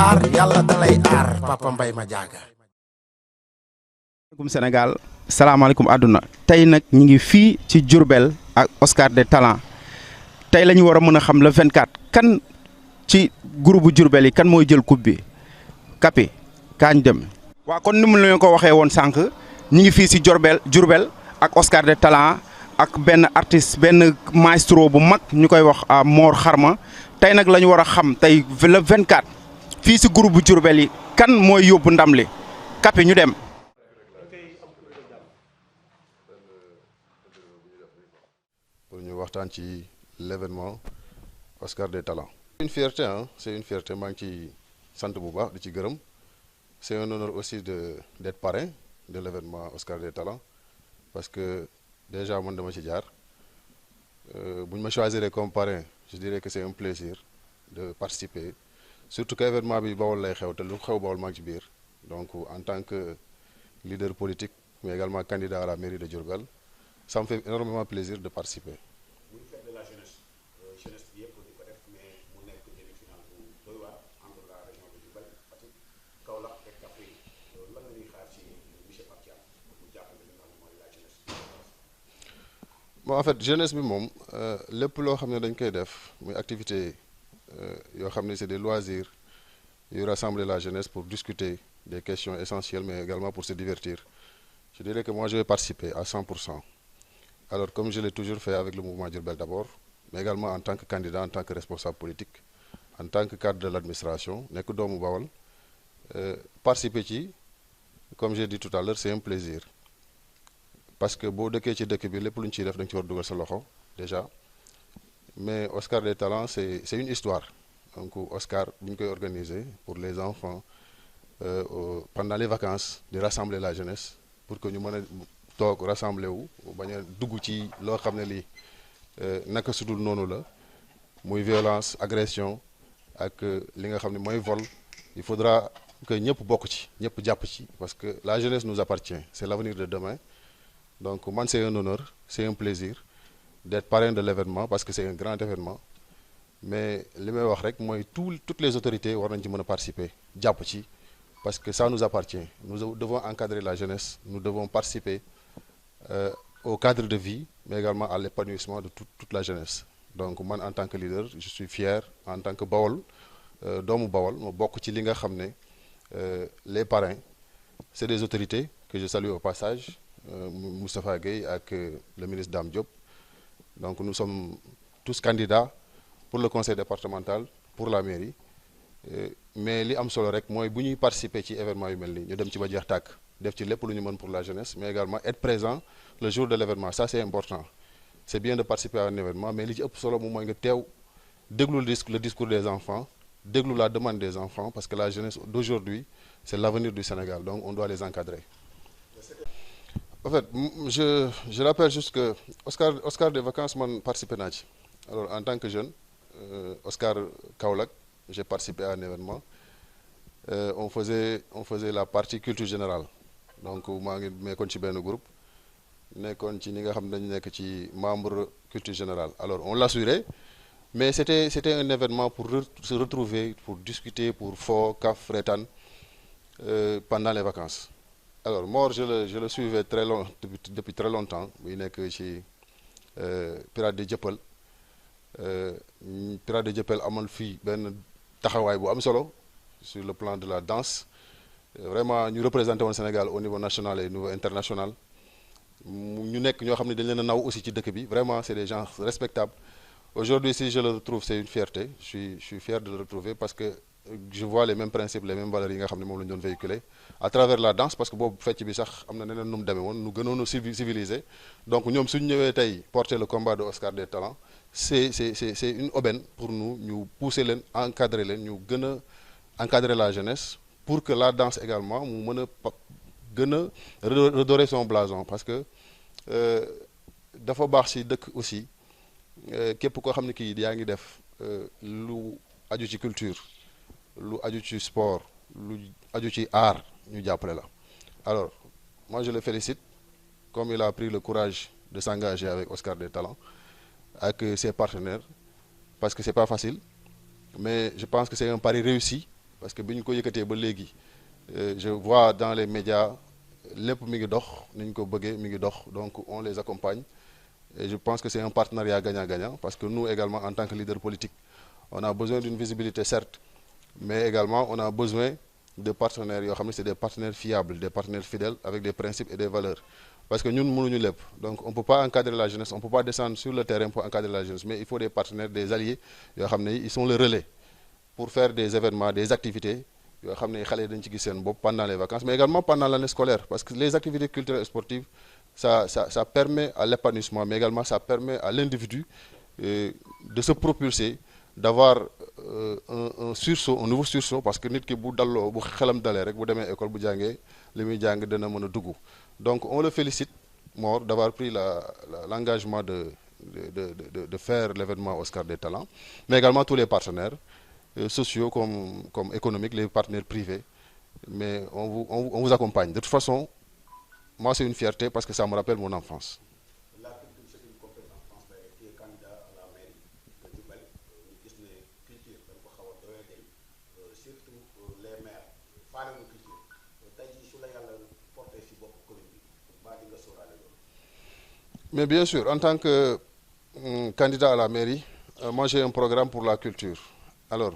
aar yàlla da lay aar Papa Mbaye Madiaga. salaamaaleykum Sénégal salaamaaleykum àdduna tey nag ñu ngi fii ci Diourbel ak Oscar des Talents tey la ñu war a mën a xam le 24 kan ci groupe bu Diourbel yi kan mooy jël coupe bi Kapi kaañ dem. waaw kon ni mu leen ko waxee woon sànq ñu ngi fii si Diourbel ak Oscar des Talents ak benn artiste benn maestro bu mag ñu koy wax Mor Xarma tey nag la ñu war a xam tey le 24 fii si groupe bu Diourbel yi kan mooy yóbbu ndam li Kapi ñu dem. pour ñu waxtaan ci l'événement Oscar des Talents. c'est une fierté hein, c'est une fierté maa ngi ci sant bu baax di ci gërëm c'est un honneur aussi d'être parrain de l'événement Oscar des Talents parce que déjà man dama ci jaar bu ñu ma choisir comme parrain je dirais que c'est un plaisir de participer surtout que événement bi Bawol lay xew te lu xew Bawol maa ngi ci biir donc en tant que leader politique mais également candidat à la mairie de Diourbel ça me fait énormément plaisir de participer. muy fête de la jeunesse jeunesse bi yëpp di ko def mais mu nekk demi-finale bu doy waar entre la région de Diourbel Fatick Kaolack ak Kaffrine lan la ñuy xaar ci monsieur Pape Thiam mu jàppale li nga xam ne mooy la jeunesse. bon en fait jeunesse bi moom lépp loo xam ne dañ koy def muy activité yoo xam ne c'est des loisirs yu rassembler la jeunesse pour discuter des questions essentielles mais également pour se divertir je dirais que moi je vais participer à 100%. Alors, comme je l'ai toujours fait avec le mouvement Diourbel d'abord, mais également en tant que candidat, en tant que responsable politique, en tant que cadre de l'administration, nekk doomu Bawol, participer ci, comme j'ai dit tout à l'heure, c'est un plaisir. Parce que boo dëkkee ci dëkk bi lépp lu ñu ciy def da nga ci war a dugal sa loxo déjà mais Oscar des Talents c'est une histoire donc Oscar bu ñu koy organiser pour les enfants pendant les vacances de rassembler la jeunesse pour que ñu mën a toog rassemblé wu bañ a dugg ci loo xam ne lii naka sudul noonu la muy violence agression ak li nga xam ne mooy vol il faudra que ñëpp bokk ci ñëpp jàpp ci parce que la jeunesse nous appartient c'est l'avenir de demain donc man c'est un honneur c'est un plaisir d'être parrain de l'événement parce que c'est un grand événement mais li may wax rek mooy toutes les autorités war nañ ci mën a participer jàpp ci parce que ça nous appartient nous devons encadrer la jeunesse nous devons participer au cadre de vie mais également à l'épanouissement de toute la jeunesse donc man en tant que leader je suis fier en tant que Bawol doomu Bawol ma bokk ci li nga xam ne les parrains c'est des autorités que je salue au passage Moustapha Gueye ak le ministre Dame Diop donc nous sommes tous candidats pour le conseil départemental pour la mairie mais li am solo rek mooy bu ñuy participer ci événement yu mel nii ñu dem ci ba jeex tàkk def ci lépp lu ñu mën pour la jeunesse mais également être présent le jour de l'événement ça c'est important c'est bien de participer à un événement mais li ci ëpp solo moom mooy nga teew déglu le discours des enfants déglu la demande des enfants parce que la jeunesse d'aujourd'hui c'est l'avenir du Sénégal donc on doit les encadrer. En fait je rappelle juste que Oscar des vacances man participé naa ci alors en tant que jeune Oscar Kaolack j'ai participé à un événement on faisait la partie culture générale donc maa ngi nekkoon ci benn groupe nekkoon ci ñi nga xam ne dañu nekk ci membre culture générale alors on l'assurait mais c'était un événement pour se retrouver pour discuter pour fo kaf reetaan pendant les vacances alors Mor je le suivais depuis très longtemps muy nekk ci Pirates de Dieuppeul Pirates de Dieuppeul amal fii benn taxawaay bu am solo sur le plan de la danse vraiment ñu représenté woon Sénégal au niveau national et au niveau international ñu nekk ñoo xam ne dañ leen a naw aussi ci dëkk bi vraiment c'est des gens respectables aujourd'hui si je le retrouve c'est une fierté je suis fier de le retrouver parce que je vois les mêmes principes les mêmes valeurs yi nga xam ne moom la ñu doon véhiculer à travers la danse parce que boobu fecc bi sax am na neneen nu mu demee woon nu gënoon a civilisé donc ñoom suñu ñëwee tey porter le combat de Oscar des Talents c'est une aubaine pour nous ñu pousser leen encadrer leen ñu gën a encadrer la jeunesse pour que la danse également mu mën a gën a redorer son blason parce que dafa baax ci dëkk aussi képp koo xam ne kii yaa ngi def lu aju ci culture lu aju ci sport lu aju ci art ñu jàppale la alors moi je le félicite comme il a pris le courage de s'engager avec Oscar des Talents avec ses partenaires parce que c'est pas facile mais je pense que c'est un pari réussi parce que bi ñu ko yëkkatee ba léegi je vois dans les médias lépp mi ngi dox ni ñu ko bëggee mi ngi dox, donc on les accompagne et je pense que c'est un partenariat gagnant-gagnant parce que nous également en tant que leader politique on a besoin d'une visibilité certes, mais également on a besoin de partenaires yoo xam ne c'est des partenaires fiables, des partenaires fidèles avec des principes et des valeurs. Parce que nous, mënuñu lépp. Donc on ne peut pas encadrer la jeunesse, on ne peut pas descendre sur le terrain pour encadrer la jeunesse, mais il faut des partenaires, des alliés, yoo xam ne ils sont le relais pour faire des événements, des activités yoo xam ne xale yi dañ ci gis seen bopp pendant les vacances, mais également pendant l'année scolaire, parce que les activités culturelles et sportives, ça permet à l'épanouissement, mais également ça permet à l'individu de se propulser, d'avoir un sursaut, un nouveau sursaut, parce que nit ki bu dalloo bu xelam dalee rek bu demee école bu jàngee li muy jàng dana mën a dugg. Donc on le félicite, Mor, d'avoir pris l'engagement de faire l'événement Oscar des Talents, mais également tous les partenaires sociaux comme économiques, les partenaires privés. Mais on vous accompagne. De toute façon, moi c'est une fierté parce que ça me rappelle mon enfance. La culture, c'est une compétence française qui est candidat à la mairie de Diourbel. Ñu gis ne culture dañ ko xaw a doyadeel, surtout les maires faale na culture. Tey jii su la yàlla porté si bopp commune bi baa di nga sóoraale loolu. Mais bien sûr, en tant que candidat à la mairie, moi j'ai un programme pour la culture. Alors,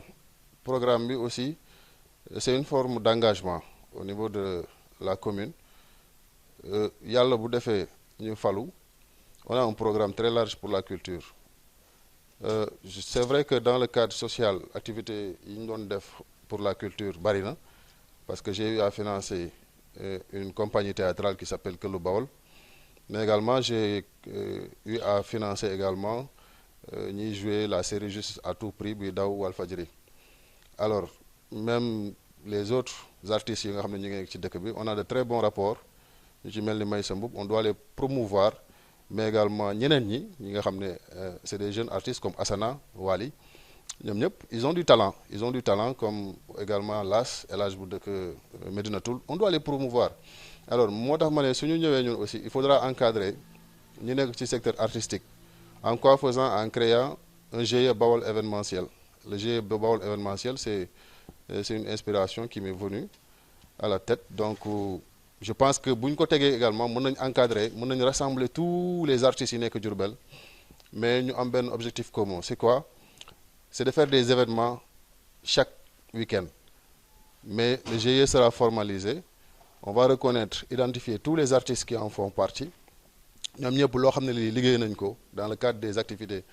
programme bi aussi, c'est une forme d'engagement au niveau de la commune. Yàlla bu defee ñu falu, on a un programme très large pour la culture. C'est vrai que dans le cadre social, activité yi ñu doon def pour la culture bari na, parce que j'ai eu à financer une compagnie théâtrale qui s'appelle Këlu Bawol, mais également j'ai eu à financer également ñiy jouer la série Justice à tout prix bi daw Walfadjri. Alors même les autres artistes yi nga xam ne ñu ngi ci dëkk bi, on a de très bons rapports ñu ci mel ni Maysa Mboup, on doit les promouvoir, mais également ñeneen ñi nga xam ne c'est des jeunes artistes comme Asana Wali, ñoom ñëpp ils ont du talent comme également Las El Hadj bu dëkk Medina Toul, on doit les promouvoir. Alors moo tax ma ne suñu ñëwee ñun aussi il faudra encadrer ñi nekk ci secteur artistique. En quoi faisant? En créant un GIE Bawol événementiel. Le GIE Bawol événementiel, c'est une inspiration qui m'est venue à la tête. Donc, je pense que bu ñu ko tegee également mën nañu encadrer, mën nañu rassembler tous les artistes yi nekk Diourbel, mais ñu am benn objectif commun. C'est quoi? C'est de faire des événements chaque week-end. Mais le GIE sera formalisé. On va reconnaître, identifier tous les artistes qui en font partie. ñoom ñëpp loo xam ne lii liggéey nañ ko dans le cadre des activités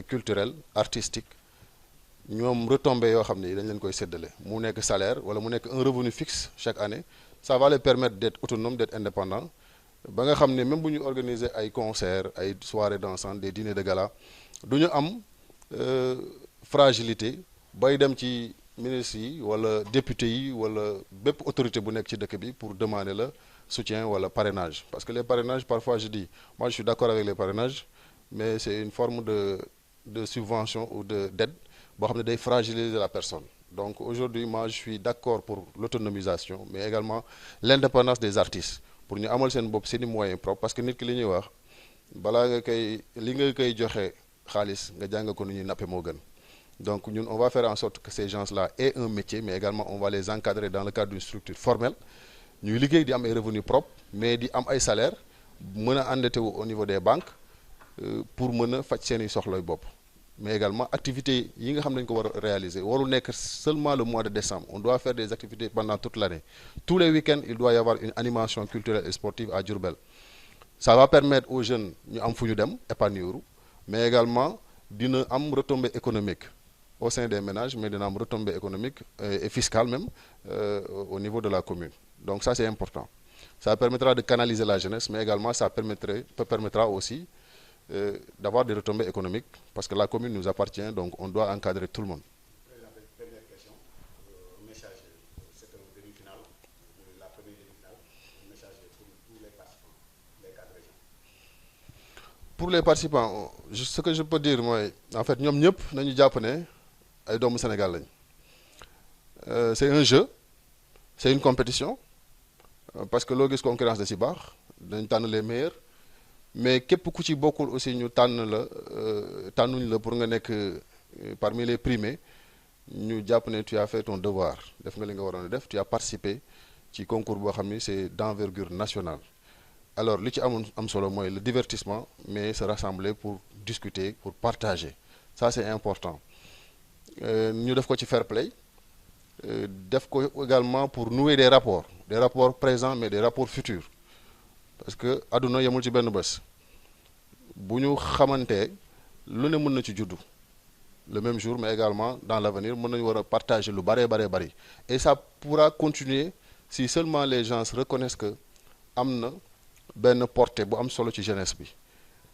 culturelles artistiques ñoom retombées yoo xam ne dañ leen koy séddale mu nekk salaire wala mu nekk un revenu fixe chaque année. Ça va les permettre d'être autonomes, d'être indépendants, ba nga xam ne même bu ñu organiser ay concerts ay soirées dansantes, des dîners de gala du ñu am fragilité bay dem ci ministres yi wala députés yi wala bépp autorité bu nekk ci dëkk bi pour demander la soutien ou le parrainage. Parce que les parrainages, parfois je dis, moi je suis d'accord avec les parrainages, mais c'est une forme de subvention ou d'aide qui fragiliser la personne. Donc aujourd'hui, moi je suis d'accord pour l'autonomisation, mais également l'indépendance des artistes. Pour nous avoir des moyens propres, parce que nous avons dit, bala nga kay li nga koy joxe xaalis nga jàng ko nu ñuy nappe moo gën. Donc ñun on va faire en sorte que ces gens-là aient un métier, mais également on va les encadrer dans le cadre d'une structure formelle. Ñuy liggéey di am ay revenus propres mais di am ay salaires mën a endetté wu au niveau des banques pour mën a faj seen i soxlay bopp. Mais également activités yi nga xam ne dañu ko war a réaliser warul nekk seulement le mois de décembre. On doit faire des activités pendant toute l'année. Tous les week-ends il doit y avoir une animation culturelle et sportive à Diourbel. Ça va permettre aux jeunes ñu am fu ñu dem épanouir, mais également dina am retombée économique au sein des ménages, mais dina am retombée économique et fiscale même au niveau de la commune. Donc ça c'est important. Ça permettra de canaliser la jeunesse, mais également ça permettra aussi d'avoir des retombées économiques, parce que la commune nous appartient, donc on doit encadrer tout le monde. Première question, un message, c'est un demi-finale, la première demi-finale, un message pour tous les participants, les 4 régions. Pour les participants, ce que je peux dire, moi, en fait, nous sommes tous japonais, ay doomu Sénégal lañ. C'est un jeu, c'est une compétition, parce que l'organisme concurrence de si baax dañ tànn les meilleurs, mais képp ku ci bokkul aussi ñu tànn la tànnuñ la pour nga nekk parmi les primés, ñu jàpp ne tu as fait ton devoir def nga li nga waroon a def tu as participé ci concours boo xam ni c'est d'envergure nationale. Alors li ci am solo mooy le divertissement mais se rassembler pour discuter pour partager ça c'est important ñu def ko ci fair play def ko également pour nouer des rapports présents mais des rapports futurs parce que àdduna yemul ci benn bés bu ñu xamante lu ne mën na ci juddu le même jour mais également dans l'avenir mën nañu war a partager lu bari et ça pourra continuer si seulement les gens reconnaissent que am na benn portée bu am solo ci jeunesse bi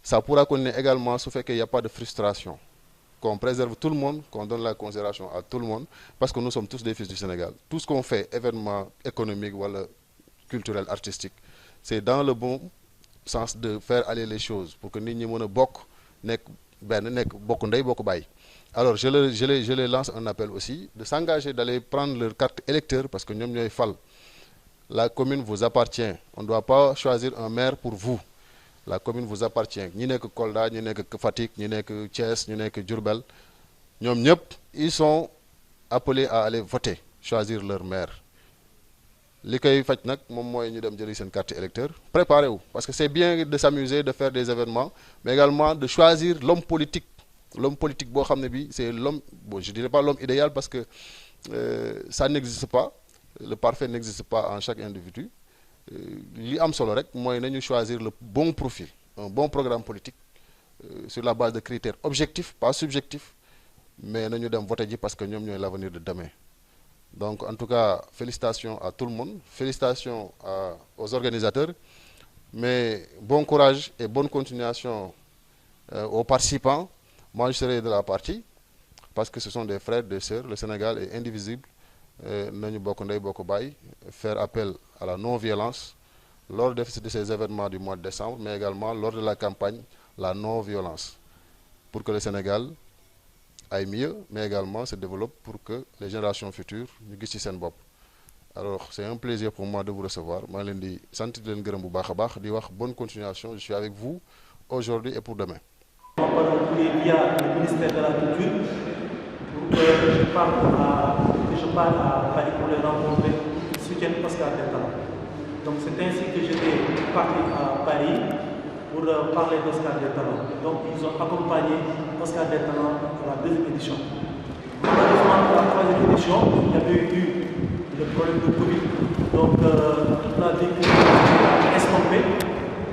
ça pourra continuer également su fekkee y a pas de frustration qu'on préserve tout le monde qu'on donne la considération à tout le monde parce que nous sommes tous des fils du Sénégal tout ce qu'on fait événement économique wala culturel artistique c'est dans le bon sens de faire aller les choses pour que nit ñi mën a bokk nekk benn nekk bokk ndey bokk baay. Alors je les lance un appel aussi de s'engager d'aller prendre leur carte électeur parce que ñoom ñooy fal. La commune vous appartient on ne doit pas choisir un maire pour vous la commune vous appartient ñi nekk Kolda ñi nekk Fatick ñi nekk Thiès ñi nekk Diourbel ñoom ñëpp ils sont appelés à aller voter choisir leur maire li koy faj nag moom mooy ñu dem jëli seen carte électeur préparez vous parce que c'est bien de s'amuser de faire des événements mais également de choisir l'homme politique boo xam ne bi c'est l'homme bon je dirais pas l'homme idéal parce que ça n'existe pas le parfait n'existe pas en chaque individu li am solo rek mooy nañu choisir le bon profil un bon programme politique sur la base de critères objectifs pas subjectifs mais nañu dem voter ji parce que ñoom ñooy l'avenir de demain donc en tout cas félicitations à tout le monde félicitations aux organisateurs mais bon courage et bonne continuation aux participants moi je serai de la partie parce que ce sont des frères des sœurs le Sénégal est indivisible nañu bokk ndey bokk baay faire appel à la non-violence lors de ces événements du mois de décembre mais également lors de la campagne la non-violence pour que le Sénégal aille mieux mais également se développe pour que les générations futures ñu gis ci seen bopp alors c'est un plaisir pour moi de vous recevoir maa ngi leen di sant di leen gërëm bu baax a baax di wax bonne continuation je suis avec vous aujourd'hui et pour demain. Via le ministère de la Culture pour que je parle à Paris pour les rencontrer, soutiennent Oscar des Talents. Donc c'est ainsi que j'étais parti à Paris pour parler d'Oscar des Talents. Donc ils ont accompagné Oscar des Talents à la deuxième édition. Malheureusement, pour la troisième édition, il y avait eu le problème de Covid. Donc toute la vie a estompé.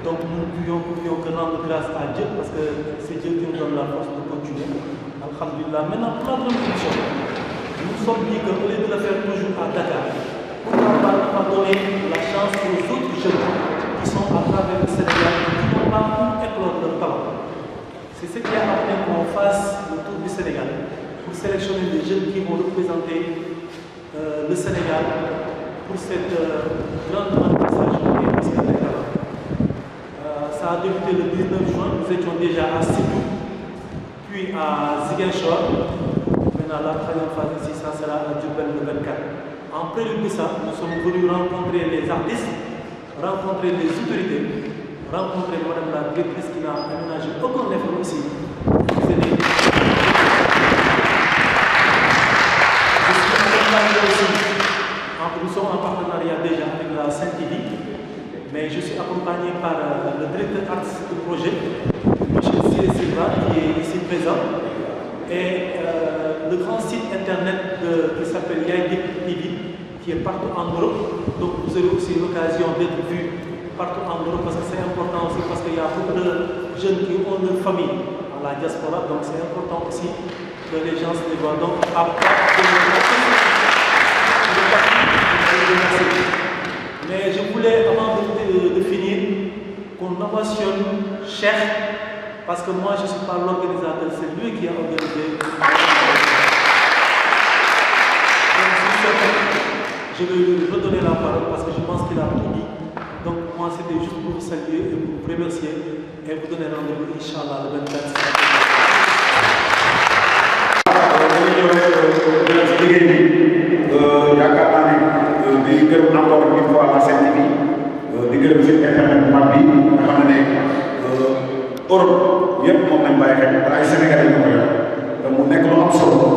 Donc nous ne pouvions que rendre grâce à Dieu parce que c'est Dieu qui nous donne la force de continuer. Alhamdulillah. Maintenant, pour la deuxième édition, nous nous sommes dit qu'au lieu de le faire toujours à Dakar, pourquoi pas donner la chance aux autres jeunes qui sont à travers le Sénégal et qui n'ont pas pu éclore leur talent. C'est ce qui a amené qu'on fasse le tour du Sénégal pour sélectionner des jeunes qui vont représenter le Sénégal pour cette grande manifestation qui est Oscar des Talents. Ça a débuté le 19 juin, nous étions déjà à Sédhiou, puis à Ziguinchor. Maintenant, la troisième phase ici, ça sera à Diourbel le 24. En prélude de ça, nous sommes venus rencontrer les artistes, rencontrer les autorités, rencontrer Madame la directrice qui n'a aménagé aucun effort aussi. Nous sommes en partenariat déjà avec la Saint-TV. Mais je suis accompagné par le directeur artistique du projet, M. Cyril Silva, qui est ici présent, et le grand site internet qui s'appelle Yaïdik TV, qui est partout en Europe. Donc vous avez aussi l'occasion d'être vu partout en Europe parce que c'est important aussi, parce qu'il y a beaucoup de jeunes qui ont une famille à la diaspora, donc c'est important aussi que les gens se les voient. Donc à part mais je voulais, avant de finir, qu'on ovationne Cheikh, parce que moi je ne suis pas l'organisateur, c'est lui qui a organisé. Donc je vais lui redonner la parole parce que je pense qu'il a tout dit. Donc moi c'était juste pour vous saluer et vous remercier et vous donner rendez-vous, Inch'Allah, le 24. di gërëm encore une fois la Sen-TV di gërëm site internet bu mag bi nga xam ne Europe yëpp moom lañ bàyyi xel te ay Sénégalais ñu ko yor te mu nekk lu am solo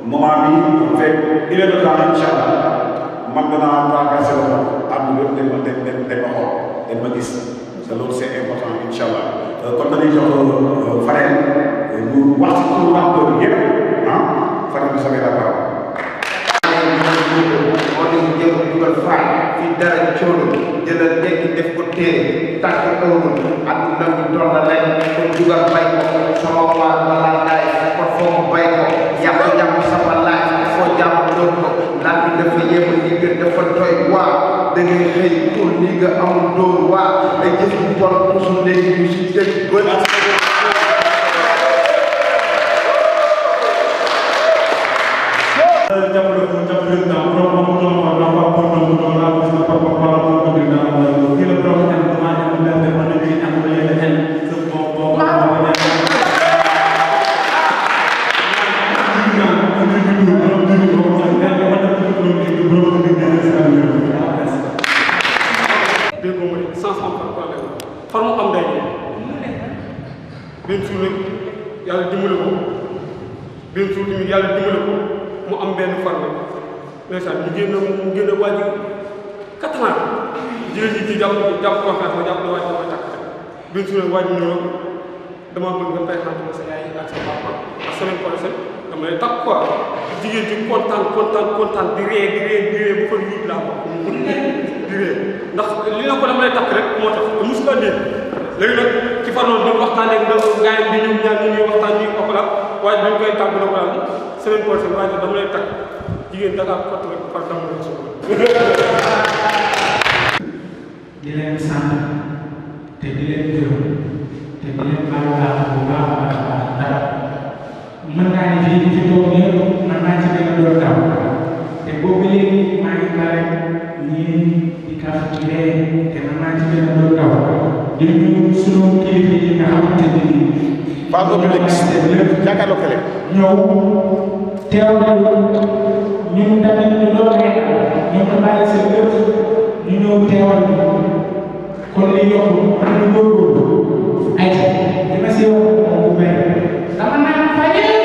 moment bi fekk une heure de temps incha allah man danaa traversé le monde àdduna bi dañ ma xool dañ ma gis te loolu c'est important incha allah kon dañuy jox Fadel ñu wax ci pour rapport bi yëpp ah Fadel bi samay la parole. moo di jëm dugal faay fii dara coono jëlal tekki def ko téere tàkk ëwul àdduna bi doon na lay kon dugal bay ko sama waa wala laay kon foo mu bay ko yàq sama laay foo jàmm doon ko laaj bi dafa yéema li nga dafa doy waa da ngay xëy pour li nga amul dóor waa ay jëf yu bon toujours léegi ñu si dëgg bët benn suur nag yàlla dimbale ko benn suur tamit yàlla dimbale ko mu am benn far nag ndeysaan mu génn waa ji 4 ans jigéen ñi ci jàpp conférence ma jàpp ne waa ji dafa tàkk benn suur nag waa ji ñëw damaa bëgg nga présenté ma sa yaay ak sa papa ak semaine prochaine dama lay takk quoi jigéen ci kontaan di ree bu ko yuut laa ko di ree ndax li la ko dama lay takk rek moo tax te mosu kaa dégg léegi nag ci farloolu bi waxtaanee ak gars yi bi ñoom ñaar ñuy waxtaan ñuy okala waaye dañ koy tàgg na ko daal semaine prochaine waaye dama lay takk jigéen da ngaa kott rek par dama la soxla di leen sant te di leen gërëm te di leen baalu bu baax a baax dara mën naa ni fii ci toog ñëpp man maa ci gën a doon daw te boobu léegi maa ngi bare ñii di kaf ci lee te man maa ci gën a doon daw di nuyu sunu kilifa yi nga xamante ni Pas public, jàkkaarloo kele. ñëw teewlu ñun tamit ñu doon ay ñoom ñu bàyyi seen lépp ñu ñëw teewal kon li yokk am na góorgóorlu ay li ma si wax bu bëri dama naan faje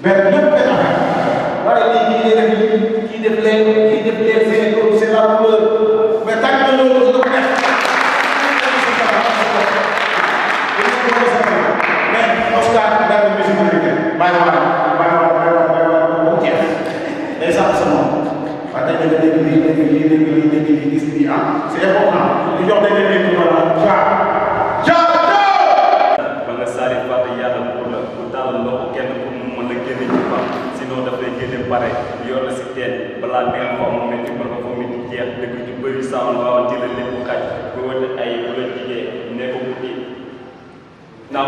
benn ñëpp benn affaire waaye lii kii day def lii kii def leen kii def leen c'est la couleur mais tànk na loolu du ko def mais Oscar daal di musique américaine bàyyi ba mu jeex day sax sa moom waaye tey da nga dégg lii gis lii ah c'est important ñu jox dañ leen nekk voilà ba nga saari fàtte yàlla pour la pour tàllal loxo kenn pour mu mën a génne ci fam sinon daf lay génne pare yor la si teen balaa bi nga xaw ma métti ba nga fa mi di jeex dëgg ju bëri sàmm waaw di la lépp xaj bu wëte ay bu la jigee ne ko bu kii naaw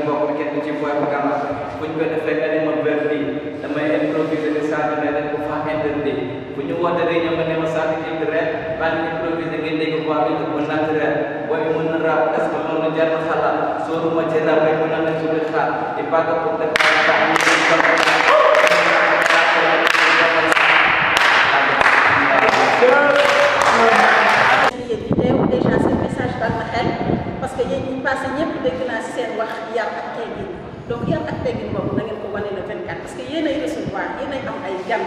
bokk kenn ci boy bu gàmm buñ ko defee nga ne ma ber bi damay improviser de saa ne rek bu fa interdit bu ñu woote réunion nga ne ma saa ci rek baa ngi improviser ngeen dégg voix bi bu naturel booy bi mën na rap est-ce que loolu jar na xalaat sóoru ma ci rap rek mën na la suulee xaar et pas que pour def déjà ce message dal na xel parce que yéen ñi passé ñëpp dégg naa si seen wax yar ak teggin donc yar ak teggin boobu na ngeen ko wane le 24 parce que yéen ay recevoir yéen ay am ay gan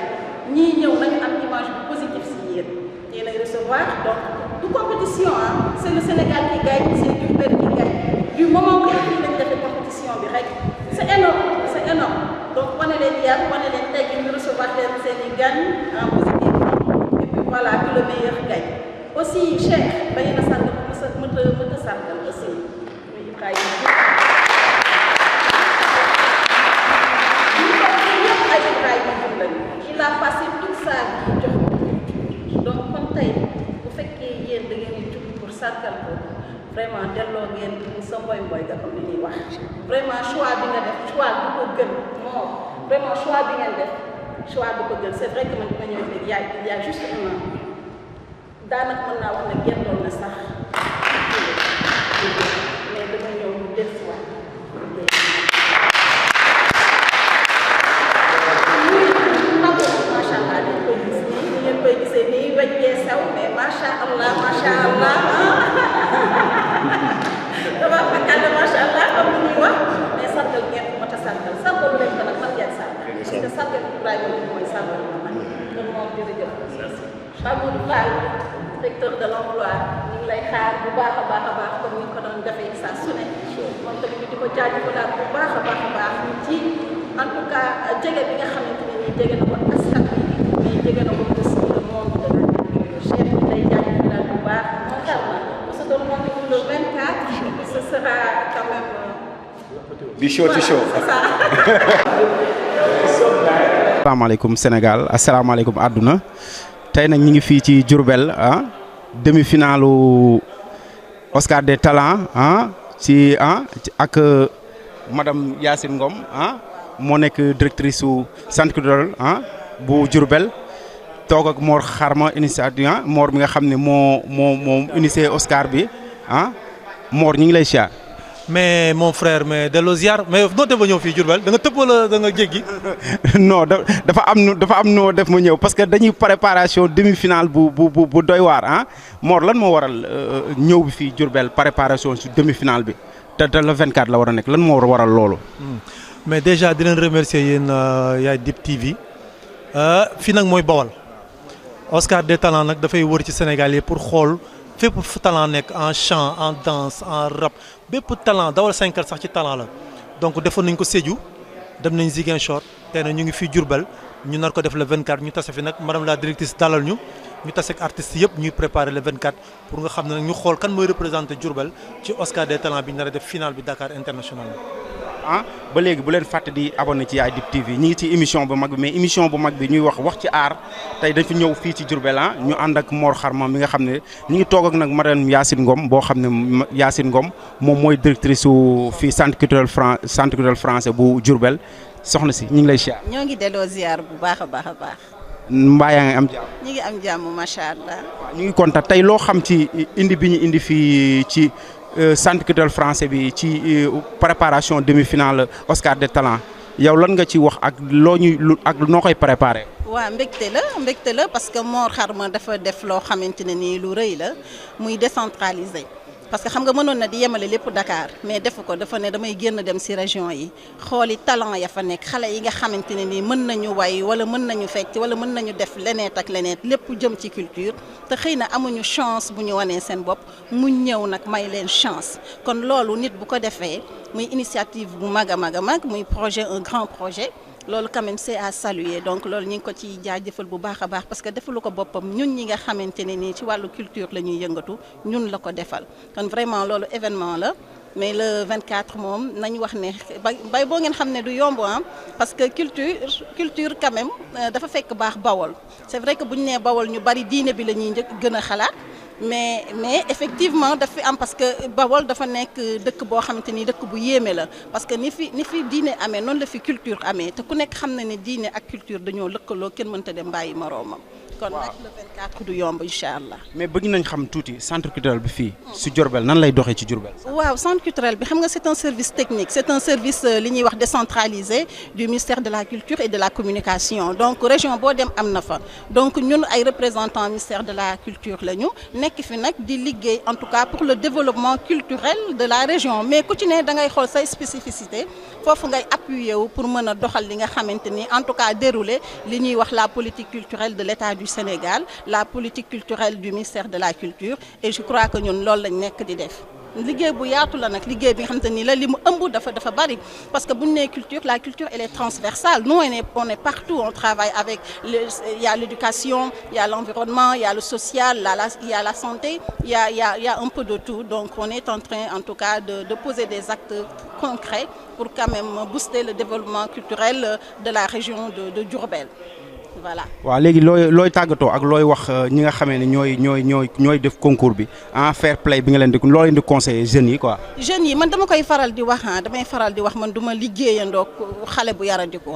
ñii ñëw nañu am image bu positif si yéen yéen ay recevoir donc du compétition ah c'est le Sénégal qui gagne c'est Diourbel qui gagne du moment que fii lañ defee compétition bi rek c'est énorme donc wane leen yar wane leen teggin ñu recevoir leen seen i gan en positif et puis voilà que le meilleur gagne aussi Cheikh bañ na sant mëta sargal aussi muy Ibrahima ay Ibrahima Diouf lañu il a passé toute sa vie jox donc kon tey bu fekkee yéen da ngeen di jug pour sargal ko vraiment delloo ngeen sa mboy nga xam ne ñuy wax vraiment choix bi nga def choix bu ko gën moo vraiment choix bi ngeen def choix bu ko gën c'est vrai que man dima ñëw fii il y a juste un an daanaka mën naa wax ne gentoon na sax mais dama ñëw ñu des wax macha allah dañ koy gis nii ñu ngeen koy gisee nii wejjee sew mais macha allah dama fekkale macha allah am lu ñuy wax mais sargal ngeen ko mat a sargal sargalu leen ko nag man ngeen sargal parce que sargal Ibrahima bi mooy sargal ma man kon moom jërëjëf Amadou Fall secteur de l'emploi ñu ngi lay xaar bu baax a baax comme ni ko doon defee saa su ne moom tamit ñu di ko jaajëfalaat bu baax a baax ñu ci en tout cas jege bi nga xamante ne nii jege na ko askan bi mais jege na ko aussi le monde de la culture chef bi lay jaajëfalaat bu baax moo tax na on se donne rendez-vous le 24 ce sera quand même du show to show. asalaamaaleykum Sénégal asalaamaaleykum àdduna tey nag ñu ngi fii ci Diourbel demi-finalu Oscar des talents ci ak madame Yacine Ngom moo nekk directrice su centre culturel bu Diourbel toog ak Mor Xarma initiative Mor mi nga xam ne moo initié Oscar bi Mor ñu ngi lay siyaar. mais mon frère mais delloo ziar mais noo def ba ñëw fii Diourbel da nga tëb wala da nga jéggi. non dafa am noo def ma ñëw parce que dañuy préparation demi-finale bu doy waar Mor lan moo waral ñëw bi fii Diourbel préparation su demi-finale bi te le 24 la war a nekk lan moo waral loolu. mais déjà di leen remercier yéen yaay Dip TV fii nag mooy Bawol Oscar des talents nag dafay wër ci Sénégal yi pour xool. fépp fu talent nekk en chant en danse en rap bépp talent dawal 5 sax ci talent la donc defoon nañ ko Sédhiou dem nañ Ziguinchor tey nag ñu ngi fii Diourbel ñu nar ko def le 24 ñu tase fi nag madame la directrice dalal ñu tase ak artistes yëpp ñuy préparer le 24 pour nga xam ne nag ñu xool kan mooy représenter Diourbel ci Oscar des talents bi ñu nar a def finale bi Dakar International. ba léegi bu leen fàtte di abonné ci yaay Dip TV ñi ngi ci émission bu mag bi mais émission bu mag bi ñuy wax ci aar tey dañ fi ñëw fii ci Diourbel ñu ànd ak Mor Xarma mi nga xam ne ñu ngi toog ak nag madame Yacine Ngom boo xam ne Yacine Ngom moom mooy directrice su fii centre culturel français bu Diourbel soxna si ñu ngi lay ziar. ñoo ngi delloo ziar bu baax a baax. mbaa yaa ngi am jàmm. ñu ngi am jàmm macha allah. ñu ngi kontaan tey loo xam ci indi bi ñu indi fii ci. centre culturel français bi ci préparation demi-finale Oscar des talents yow lan nga ci wax ak noo koy préparé. waaw mbégte la parce que Mor Xarma dafa def loo xamante ne nii lu rëy la muy décentraliser parce que xam nga mënoon na di yemale lépp Dakar mais defu ko dafa ne damay génn dem ci région yi xooli talent ya fa nekk xale yi nga xamante ne nii mën nañu way wala mën nañu fecc wala mën nañu def leneet ak leneet lépp jëm ci culture te xëy na amuñu chance bu ñu wanee seen bopp mu ñëw nag may leen chance kon loolu nit bu ko defee muy initiative bu mag a mag a mag muy projet un grand projet loolu quand même c'est à saluer donc loolu ñu ngi ko ci jaajëfal bu baax a baax parce que defalu ko boppam ñun ñi nga xamante ne nii ci wàllu culture la ñuy yëngatu ñun la ko defal kon vraiment loolu événement la mais le 24 moom nañ wax ne bay boo ngeen xam ne du yomb parce que culture quand même dafa fekk baax Bawol c'est vrai que bu ñu nee Bawol ñu bari diine bi la ñuy gën a xalaat mais effectivement daf fi am parce que Bawol dafa nekk dëkk boo xamante ni dëkk bu yéeme la parce que ni fi diine amee noonu la fi culture amee te ku nekk xam na ne diine ak culture dañoo lëkkaloo kenn mënta dem bàyyi moroomam. kon nag le 24 du yomb incha allah. mais bëgg nañ xam tuuti centre culturel bi fii si Diourbel nan lay doxee ci Diourbel. waaw centre culturel bi xam nga c'est un service technique c'est un service li ñuy wax décentralisé du ministère de la culture et de la communication donc région boo dem am na fa donc ñun ay représentants ministère de la culture lañu nekk fi nag di liggéey en tout cas pour le développement culturel de la région mais ku ci ne da ngay xool say spécificité foofu ngay appuyer wu pour mën a doxal li nga xamante ni en tout cas dérouler li ñuy wax la politique culturelle de l'État du Sénégal la politique culturelle du ministère de la culture et je crois que ñun loolu lañ nekk di def liggéey bu yaatu la nag liggéey bi nga xamante ni la li mu ëmb dafa bari parce que bu ñu nee culture la culture elle est transversale nous on est partout on travaille avec il y a l'éducation il y a l'environnement il y a le social il y a la santé il y a un peu de tout donc on est en train en tout cas de poser des actes concrets pour quand même booster le développement culturel de la région de Diourbel. Voilà. waaw léegi looy tàggatoo ak looy wax ñi nga xamee ne ñooy def concours bi en fair play bi nga leen di loo leen di conseiller jeunes yi quoi. jeunes yi man dama koy faral di wax damay faral di wax man du ma liggéeyandoo xale bu yaradiku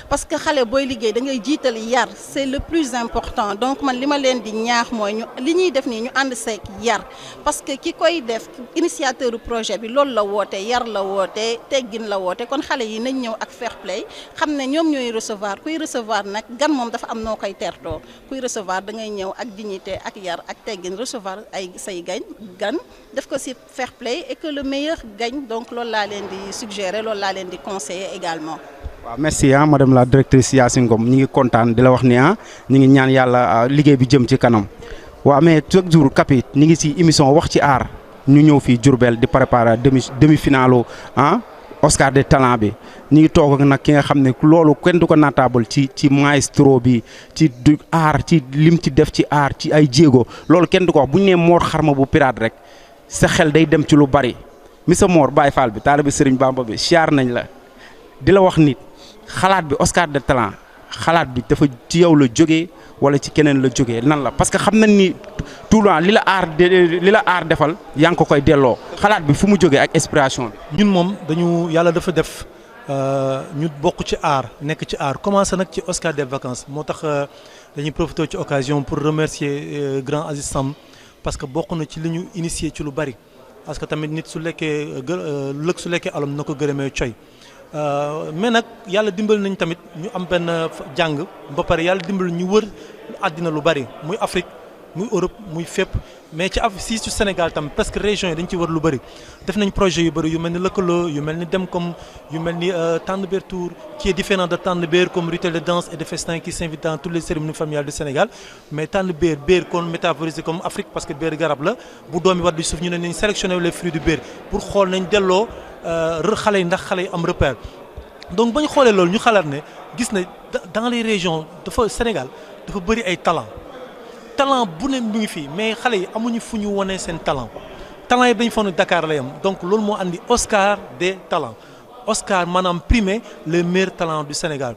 parce que xale booy liggéey da ngay jiital yar c'est le plus important donc man li ma leen di ñaax mooy li ñuy def nii ñu ànd seeg yar parce que ki koy def initiateur du projet bi loolu la woote yar la woote teggin la woote kon xale yi nañ ñëw ak fair play xam ne ñoom ñooy recevoir kuy recevoir nag gan moom dafa am noo koy tertoo kuy recevoir da ngay ñëw ak dignité ak yar ak teggin recevoir ay say gan def ko ci fair play et que le meilleur gagne donc loolu laa leen di suggérer loolu laa leen di conseiller également. waaw merci madame la directrice Yacine Ngom ñi ngi kontaan di la wax ni ñi ngi ñaan yàlla liggéey bi jëm ci kanam waaw mais chaque jour Kapi ñi ngi ci émission wax ci art ñu ñëw fii Diourbel di préparer demi-finale Oscar des talents bi ñu ngi toog ak nag ki nga xam ne loolu kenn du ko naataabal ci maestro bi ci du art ci lim ci def ci art ci ay jéego loolu kenn du ko wax bu ñu nee Mor Xarma bu pirate rek sa xel day dem ci lu bari Missa Mor Baye Fall bi taalibe Serigne Bamba bi siyaar nañ la di la wax nit xalaat bi Oscar des talents xalaat bi dafa ci yow la jógee wala ci keneen la jógee nan la parce que xam nañ ni tout le temps li la aar defal yaa ngi ko koy delloo xalaat bi fu mu jógee ak inspiration bi. ñun moom dañu yàlla dafa def ñu bokk ci art nekk ci art commencé nag ci Oscar des vacances moo tax dañuy profiter ci occasion pour remercier grand Aziz Sam parce que bokk na ci li ñu initié ci lu bari parce que tamit nit su lekkee lëg su lekkee alom na ko gërëmee coy mais nag yàlla dimbali nañ tamit ñu am benn jàng ba pare yàlla dimbali ñu wër àddina lu bari muy Afrique muy Europe muy fépp mais ci Sénégal tam presque région yi dañ ci wër lu bari def nañ projet yu bari yu mel ni lëkkaloo yu mel ni Demcom yu mel ni Tandber Tour qui est différent de Tandber comme rituel de danse et de festin qui s'invite dans toutes les cérémonies familiales du Sénégal mais Tandber béer kon métaphorisé comme Afrique parce que béer garab la bu doomi wat di suuf ñu ne nañ sélectionner les fruits du béer pour xool nañ delloo xale yi ndax xale yi am repère donc ba ñu xoolee loolu ñu xalaat ne gis na dans les régions dafa Sénégal dafa bëri ay talent bu ne mu ngi fii mais xale yi amuñu fu ñu wone seen talent yi dañ foog ne Dakar la yam donc loolu moo andi Oscar des talents Oscar maanaam primer les meilleurs talents du Sénégal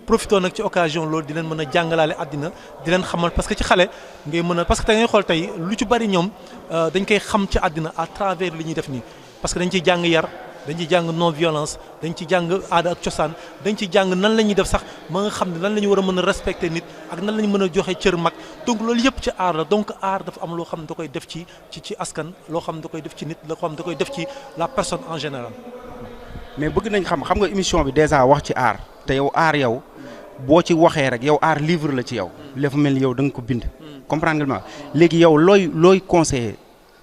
profitoo nag ci occasion loolu di leen mën a jàngalaale àddina di leen xamal parce que ci xale ngay mën a parce que da ngay xool tey lu ci bari ñoom dañ koy xam ci àddina à travers li ñuy def nii parce que dañ ciy jàng yar dañ ciy jàng non violence dañ ci jàng aada ak cosaan dañ ci jàng nan la ñuy def sax ma nga xam ne nan la ñu war a mën a respecter nit ak nan la ñu mën a joxe cër mag donc loolu yëpp ci aar la donc aar dafa am loo xam ne da koy def ci askan loo xam ne da koy def ci nit loo xam ne da koy def ci la personne en général. mais bëgg nañ xam nga émission bi déjà wax ci aar te yow aar yow boo ci waxee rek yow aar livre la ci yow. dafa mel ni yow da nga ko bind. comprendre nga léegi yow looy conseiller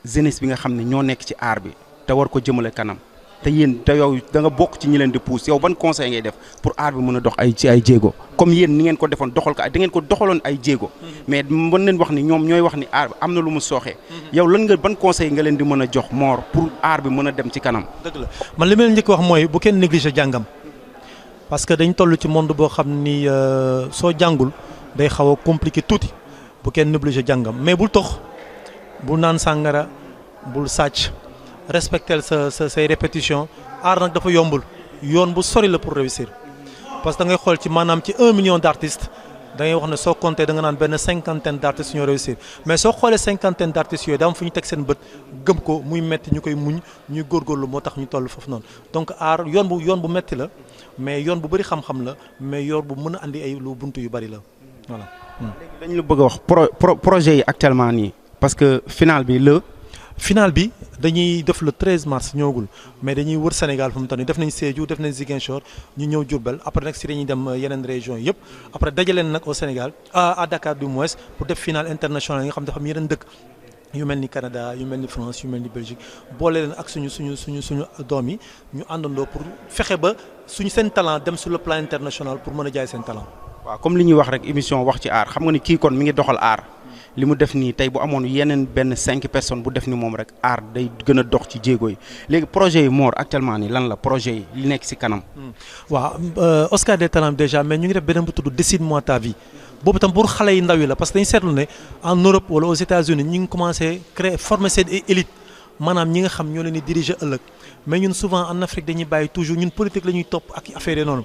jeunesse bi nga xam ne ñoo nekk ci art bi te war ko jëmale kanam te yéen te yow da nga bokk ci ñi leen di pousse yow ban conseil ngay def pour art bi mën a dox ay jéego comme yéen ni ngeen ko defoon doxal ko da ngeen ko doxaloon ay jéego mais mën leen wax ni ñoom ñooy wax ni art bi am na lu mu sooxee yow lan nga ban conseil nga leen di mën a jox Mor pour art bi mën a dem ci kanam. dëgg la man li ma leen njëkk wax mooy bu kenn négliger jàngam parce que dañ toll ci monde boo xam ni soo jàngul day xaw a compliqué tuuti bu kenn négliger jàngam mais bul tox bul naan sàngara bul sàcc respecter say répétition art nag dafa yombul yoon bu sori la pour réussir parce que da ngay xool ci maanaam ci 1 million d'artistes da ngay wax ne soo compté da nga naan benn 50aine d'artistes ñoo réussir mais soo xoolee 50aine d'artistes yooyu daa am fu ñu teg seen bët gëm ko muy metti ñu koy muñ ñuy góorgóorlu moo tax ñu toll foofu noonu donc art yoon bu metti la mais yoon bu bëri xam-xam la mais yoon bu mën a andi ay lu buntu yu bëri la voilà. léegi dañu la bëgg a wax projet yi actuellement nii parce que final bi dañuy def le 13 mars ñëwagul mais dañuy wër Sénégal fu mu toll nii def nañ Sédhiou def nañ Ziguinchor ñu ñëw Diourbel après nag si dañuy dem yeneen région yëpp après dajaleen nag au Sénégal à Dakar du moins pour def final international yi nga xam dafa am yeneen dëkk yu mel ni Canada yu mel ni France yu mel ni Belgique boole leen ak suñu doom yi ñu àndandoo pour fexe ba seen talent dem sur le plan international pour mën a jaay seen talent. waaw comme li ñuy wax rek émission wax ci art xam nga ni kii kon mi ngi doxal art. li mu def nii tey bu amoon yeneen benn 5 personnes bu def ni moom rek art day gën a dox ci jéego yi léegi projet yi Mor actuellement nii lan la projet yi li nekk ci kanam. waaw Oscar des talents déjà mais ñu ngi def beneen bu tudd Décide-moi ta vie boobu tam pour xale yi ndaw yi la parce que dañu seetlu ne en Europe wala aux États-Unis ñu ngi commencé créer former seen élite maanaam ñi nga xam ñoo leen di diriger ëllëg mais ñun souvent en Afrique dañuy bàyyi toujours ñun politique la ñuy topp ak affaire yi noonu.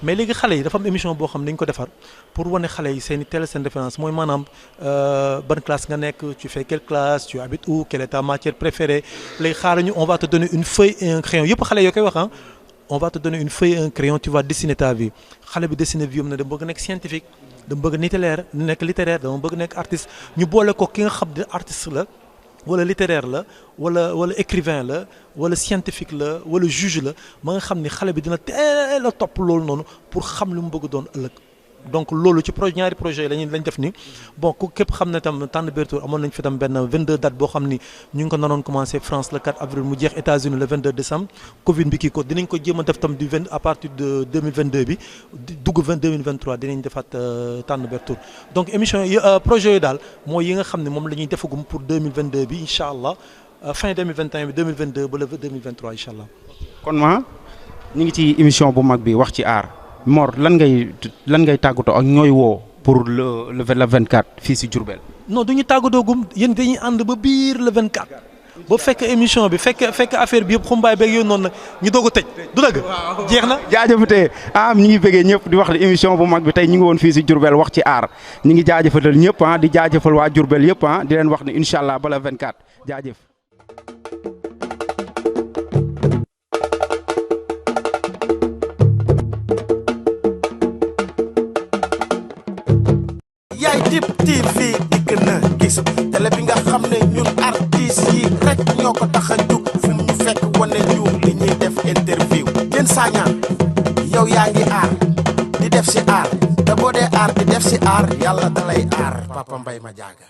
mais léegi xale yi dafa am émission boo xam ne dañ ko defar pour wane xale yi seen référence mooy maanaam ban classe nga nekk tu fais quelle classe tu habites où quelle est ta matière préférée léegi xaaral ñu on va te donner une feuille et un crayon yëpp xale yoo koy wax ah on va te donner une feuille et un crayon tu vas dessiner ta vie xale bi dessiner vie am na dama bëgg nekk scientifique dama bëgg nekk littéraire dama bëgg nekk artiste ñu boole ko ki nga xam ne artiste la wala littéraire la wala écrivain la wala scientifique la wala juge la ma nga xam ni xale bi dina teel a topp loolu noonu pour xam lu mu bëgg doon ëllëg donc loolu ci ñaari projet yi lañ def ni bon ku képp xam ne tam Tànn Bertour amoon nañ fi tam benn 22 date boo xam ni ñu ngi ko naroon commencé France le 4 avril mu jeex États-Unis le 22 décembre Covid bi kii ko dinañ ko jéem a def tam à partir de 2022 bi dugg 2023 dinañ defaat Tànn Bertour donc émission yi projet yooyu daal mooy yi nga xam ne moom la ñuy defagum pour 2022 bi incha allah fin 2021 bi 2022 ba le 2023 incha allah. kon ñu ngi ci émission bu mag bi wax ci art. Mor lan ngay tàggatoo ak ñooy woo pour le 24 fii si Diourbel. non du ñu tàggatoo gum yéen dañuy ànd ba biir le 24 ba fekk émission bi fekk affaire bi yëpp xumbaay beeg yoon noonu nag ñu doog a tëj du dëgg. jeex na jaajëfatee ñu ngi bëggee ñëpp di wax ne émission bu mag bi tey ñu ngi woon fii si Diourbel wax ci art ñu ngi jaajëfatal ñëpp di jaajëfal waa Diourbel yëpp di leen wax ne incha allah ba le 24 jaajëf. yaay Dip TV dikk na gis télé bi nga xam ne ñun artistes yi rek ñoo ko tax a jug fu ñu fekk wane ñu li ñuy def interview Diène Sagna yow yaa ngi aar di def si aar te boo dee aar di def si aar yàlla dalay aar Papa Mbaye Madiaga